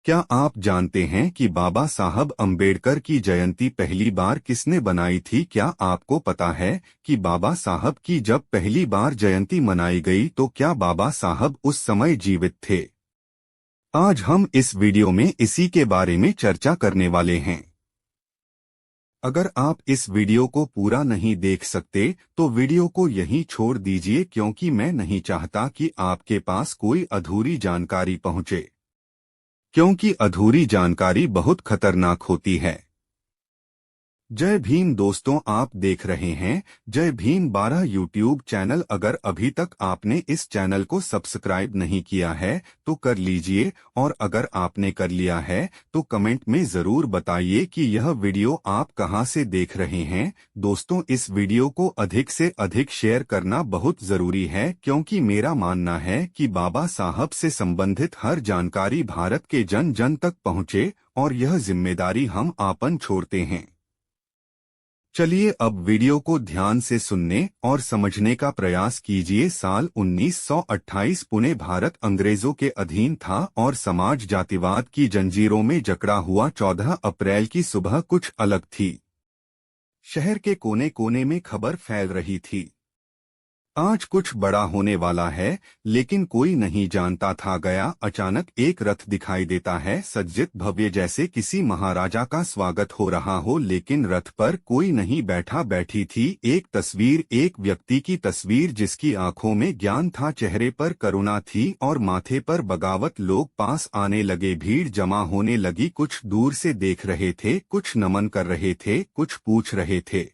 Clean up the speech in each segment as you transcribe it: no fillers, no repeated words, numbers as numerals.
क्या आप जानते हैं कि बाबा साहब अम्बेडकर की जयंती पहली बार किसने बनाई थी? क्या आपको पता है कि बाबा साहब की जब पहली बार जयंती मनाई गई तो क्या बाबा साहब उस समय जीवित थे? आज हम इस वीडियो में इसी के बारे में चर्चा करने वाले हैं। अगर आप इस वीडियो को पूरा नहीं देख सकते तो वीडियो को यहीं छोड़ दीजिए, क्योंकि मैं नहीं चाहता कि आपके पास कोई अधूरी जानकारी पहुंचे, क्योंकि अधूरी जानकारी बहुत खतरनाक होती है। जय भीम दोस्तों, आप देख रहे हैं जय भीम 12 यूट्यूब चैनल। अगर अभी तक आपने इस चैनल को सब्सक्राइब नहीं किया है तो कर लीजिए, और अगर आपने कर लिया है तो कमेंट में जरूर बताइए कि यह वीडियो आप कहां से देख रहे हैं। दोस्तों, इस वीडियो को अधिक से अधिक शेयर करना बहुत जरूरी है, क्योंकि मेरा मानना है कि बाबा साहब से संबंधित हर जानकारी भारत के जन जन तक पहुंचे, और यह जिम्मेदारी हम आपन छोड़ते हैं। चलिए अब वीडियो को ध्यान से सुनने और समझने का प्रयास कीजिए। साल 1928 पुणे भारत अंग्रेजों के अधीन था और समाज जातिवाद की जंजीरों में जकड़ा हुआ। 14 अप्रैल की सुबह कुछ अलग थी। शहर के कोने कोने में खबर फैल रही थी, आज कुछ बड़ा होने वाला है, लेकिन कोई नहीं जानता था। गया अचानक एक रथ दिखाई देता है, सज्जित भव्य, जैसे किसी महाराजा का स्वागत हो रहा हो, लेकिन रथ पर कोई नहीं बैठा। बैठी थी एक तस्वीर, एक व्यक्ति की तस्वीर जिसकी आंखों में ज्ञान था, चेहरे पर करुणा थी और माथे पर बगावत। लोग पास आने लगे, भीड़ जमा होने लगी। कुछ दूर से देख रहे थे, कुछ नमन कर रहे थे, कुछ पूछ रहे थे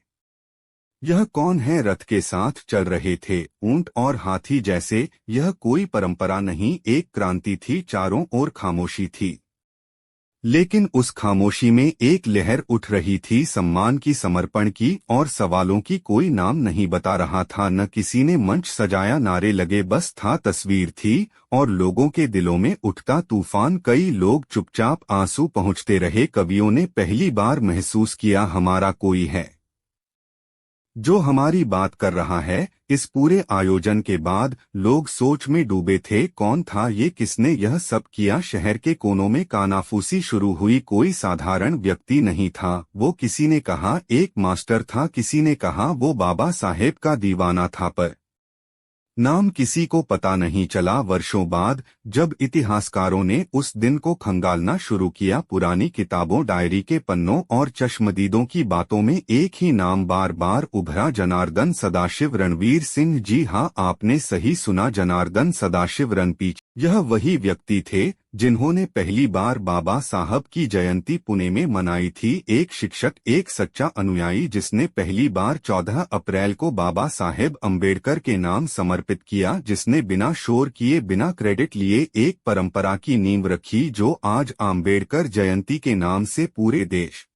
यह कौन है। रथ के साथ चल रहे थे ऊंट और हाथी जैसे। यह कोई परंपरा नहीं, एक क्रांति थी। चारों ओर खामोशी थी, लेकिन उस खामोशी में एक लहर उठ रही थी, सम्मान की, समर्पण की और सवालों की। कोई नाम नहीं बता रहा था, न किसी ने मंच सजाया, नारे लगे, बस था, तस्वीर थी और लोगों के दिलों में उठता तूफान। कई लोग चुपचाप आंसू पहुंचते रहे। कवियों ने पहली बार महसूस किया, हमारा कोई है जो हमारी बात कर रहा है। इस पूरे आयोजन के बाद लोग सोच में डूबे थे, कौन था ये, किसने यह सब किया। शहर के कोनों में कानाफूसी शुरू हुई। कोई साधारण व्यक्ति नहीं था वो, किसी ने कहा एक मास्टर था, किसी ने कहा वो बाबा साहेब का दीवाना था, पर नाम किसी को पता नहीं चला। वर्षों बाद जब इतिहासकारों ने उस दिन को खंगालना शुरू किया, पुरानी किताबों, डायरी के पन्नों और चश्मदीदों की बातों में एक ही नाम बार बार उभरा, जनार्दन सदाशिव रणवीर सिंह। जी हाँ, आपने सही सुना, जनार्दन सदाशिव रणपीछ। यह वही व्यक्ति थे जिन्होंने पहली बार बाबा साहब की जयंती पुणे में मनाई थी। एक शिक्षक, एक सच्चा अनुयायी, जिसने पहली बार 14 अप्रैल को बाबा साहेब अम्बेडकर के नाम समर्पित किया, जिसने बिना शोर किए, बिना क्रेडिट लिए एक परंपरा की नींव रखी जो आज अम्बेडकर जयंती के नाम से पूरे देश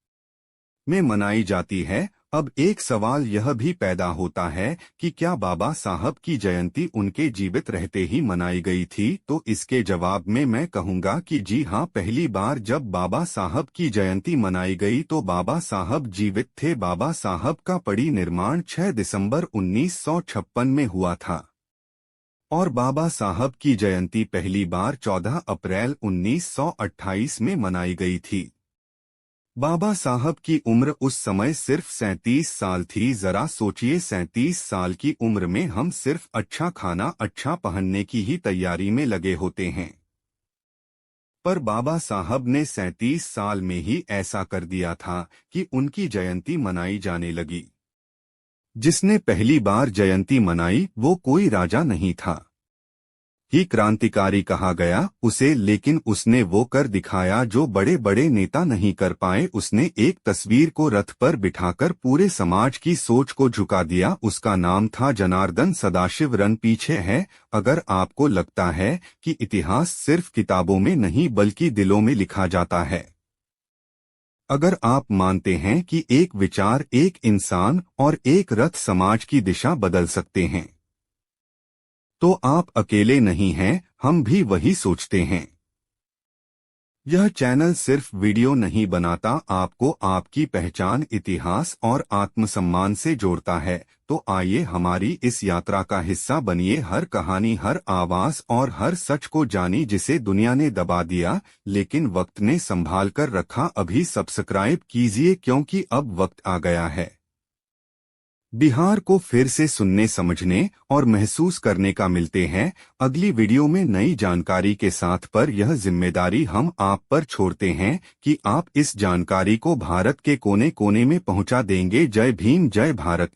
में मनाई जाती है। अब एक सवाल यह भी पैदा होता है कि क्या बाबा साहब की जयंती उनके जीवित रहते ही मनाई गई थी? तो इसके जवाब में मैं कहूँगा कि जी हाँ, पहली बार जब बाबा साहब की जयंती मनाई गई तो बाबा साहब जीवित थे। बाबा साहब का पड़ी निर्माण 6 दिसंबर 1956 में हुआ था और बाबा साहब की जयंती पहली बार 14 अप्रैल 1928 में मनाई गई थी। बाबा साहब की उम्र उस समय सिर्फ 37 साल थी। जरा सोचिए, 37 साल की उम्र में हम सिर्फ अच्छा खाना, अच्छा पहनने की ही तैयारी में लगे होते हैं, पर बाबा साहब ने 37 साल में ही ऐसा कर दिया था कि उनकी जयंती मनाई जाने लगी। जिसने पहली बार जयंती मनाई वो कोई राजा नहीं था, ही क्रांतिकारी कहा गया उसे, लेकिन उसने वो कर दिखाया जो बड़े बड़े नेता नहीं कर पाए। उसने एक तस्वीर को रथ पर बिठाकर पूरे समाज की सोच को झुका दिया। उसका नाम था जनार्दन सदाशिव रणपीछे है। अगर आपको लगता है कि इतिहास सिर्फ किताबों में नहीं बल्कि दिलों में लिखा जाता है, अगर आप मानते हैं कि एक विचार, एक इंसान और एक रथ समाज की दिशा बदल सकते हैं, तो आप अकेले नहीं हैं, हम भी वही सोचते हैं। यह चैनल सिर्फ वीडियो नहीं बनाता, आपको आपकी पहचान, इतिहास और आत्मसम्मान से जोड़ता है। तो आइए हमारी इस यात्रा का हिस्सा बनिए, हर कहानी, हर आवाज और हर सच को जानी जिसे दुनिया ने दबा दिया लेकिन वक्त ने संभाल कर रखा। अभी सब्सक्राइब कीजिए क्योंकि अब वक्त आ गया है बिहार को फिर से सुनने, समझने और महसूस करने का। मिलते हैं अगली वीडियो में नई जानकारी के साथ, पर यह जिम्मेदारी हम आप पर छोड़ते हैं कि आप इस जानकारी को भारत के कोने कोने में पहुंचा देंगे। जय भीम, जय भारत।